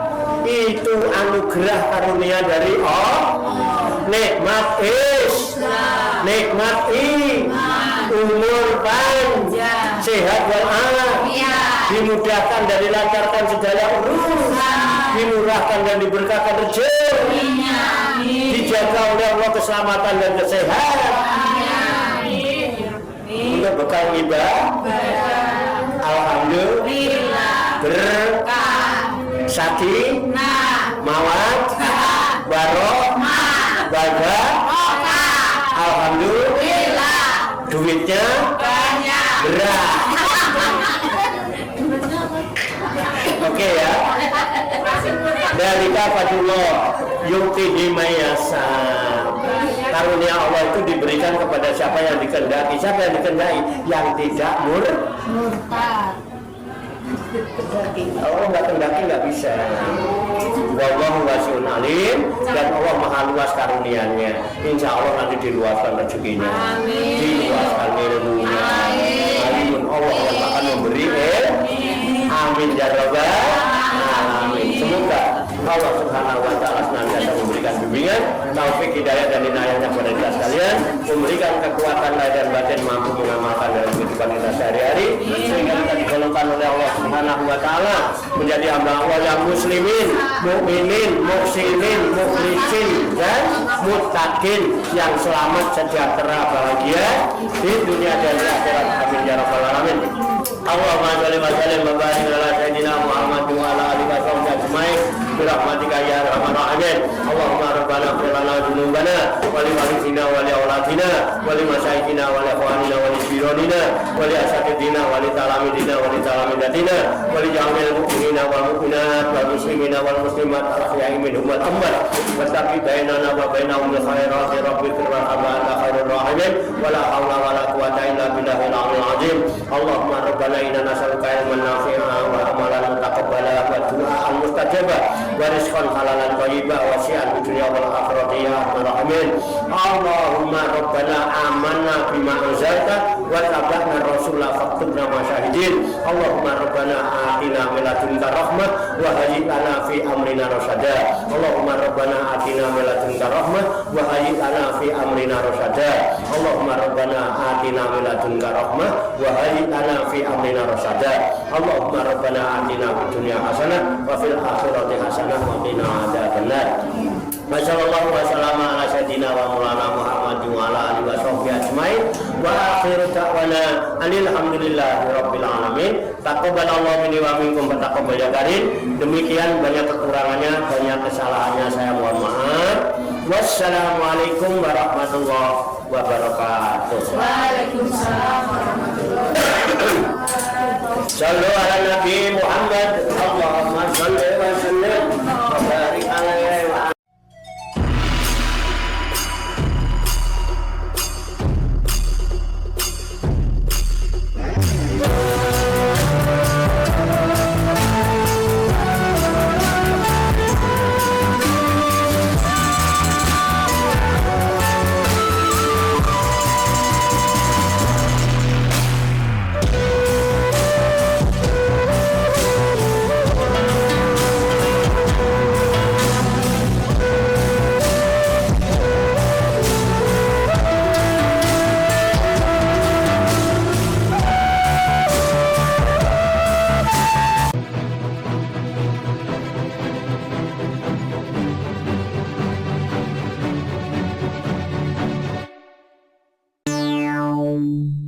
Itu anugerah karunia dari Allah. Nikmat nikmat umur panjang, sehat walafiat, dimudahkan dan dilancarkan segala urusan, dimurahkan dan diberkahkan rezeki, dijaga oleh Allah keselamatan dan kesehatan, untuk bekal ibadah. Alhamdulillah, berkah, sakinah, mawaddah, warohmah, bahagia. Alhamdulillah, duitnya banyak, berat. Oke ya. Dari fadlullah yu'tihi mayasa. Karunia Allah itu diberikan kepada siapa yang dikehendaki. Siapa yang dikehendaki? Yang tidak murtad. Allah nggak kehendaki nggak bisa. Wallahu wasi'un alim, dan Allah maha luas karunia-Nya. Insya Allah nanti diluaskan rezekinya, diluaskan ilmunya. Alimun, Allah yang akan memberi amin ya rabbal alamin. Semoga Allah Subhanahu wa taala senantiasa memberikan bimbingan, taufik, hidayah dan inayahnya kepada kita sekalian, memberikan kekuatan lahir dan batin mampu mengamalkan dalam kehidupan kita sehari-hari, sehingga kita digolongkan oleh Allah Subhanahu wa taala menjadi hamba Allah yang muslimin, mukminin, muhsinin, mukhlisin dan muttaqin, yang selamat, sejahtera, bahagia di dunia dan di akhirat. Amin ya rabbal alamin. Allahumma shalli wa sallim wa barik ala sayyidina Muhammad wa ala alihi wa sahbihi ajmain bi rahmatika ya arhamar rahimin. Allahumma rabbana ighfir lana dhunubana wa li walidina wa li auladina wa li masyayikhina wa li ikhwanina wa li jiranina wa li asatidina wa li talamidina wa li talamidatina wa li jami'il mu'minina wal mu'minat wal muslimina wal muslimat al-ahya'i minhum wal amwat wa taqi bainana wa bainahum bil khairati rabbika warhamna anta khairur rahimin wa la haula wa la quwwata illa billahil aliyyil azim. Allahumma rabbana inna nas'aluka ilman nafi'an wa amalan mutaqabbalan wa du'aan mustajabah wa rizqan halalan thayyiban wa wasi'an fid dunya wal akhirati ya arhamar rahimin. Allahumma rabbana amanna bima anzalta wa tabi'na rasulah faktubna masyahidin. Allahumma rabbana atina min ladunka rahmah wa hayyi lana fi amrina rasyada. Allahumma rabbana atina min ladunka rahmah wa hayyi lana fi amrina rasyada. Allahumma rabbana atina min ladunka rahmah wa hayyi lana fi amrina rasyada. Allahumma rabbana atina fid dunya hasanah wa fil akhirati hasanah wa qina adzabannar. Masyaallah wa sallama ala sayyidina wa maulana Muhammad wa ala alihi wa sahbihi ajmain wa akhiru da'wana alhamdulillahi rabbil alamin. Taqabbalallahu minni wa minkum wa taqabbal ya karim. Demikian, banyak kekurangannya, banyak kesalahannya, saya mohon maaf. Wassalamualaikum warahmatullahi wabarakatuh. Waalaikumsalam warahmatullahi wabarakatuh. Sallu ala Nabi Muhammad. Allahumma salli wa sallim wa barik alaihi wa Wow.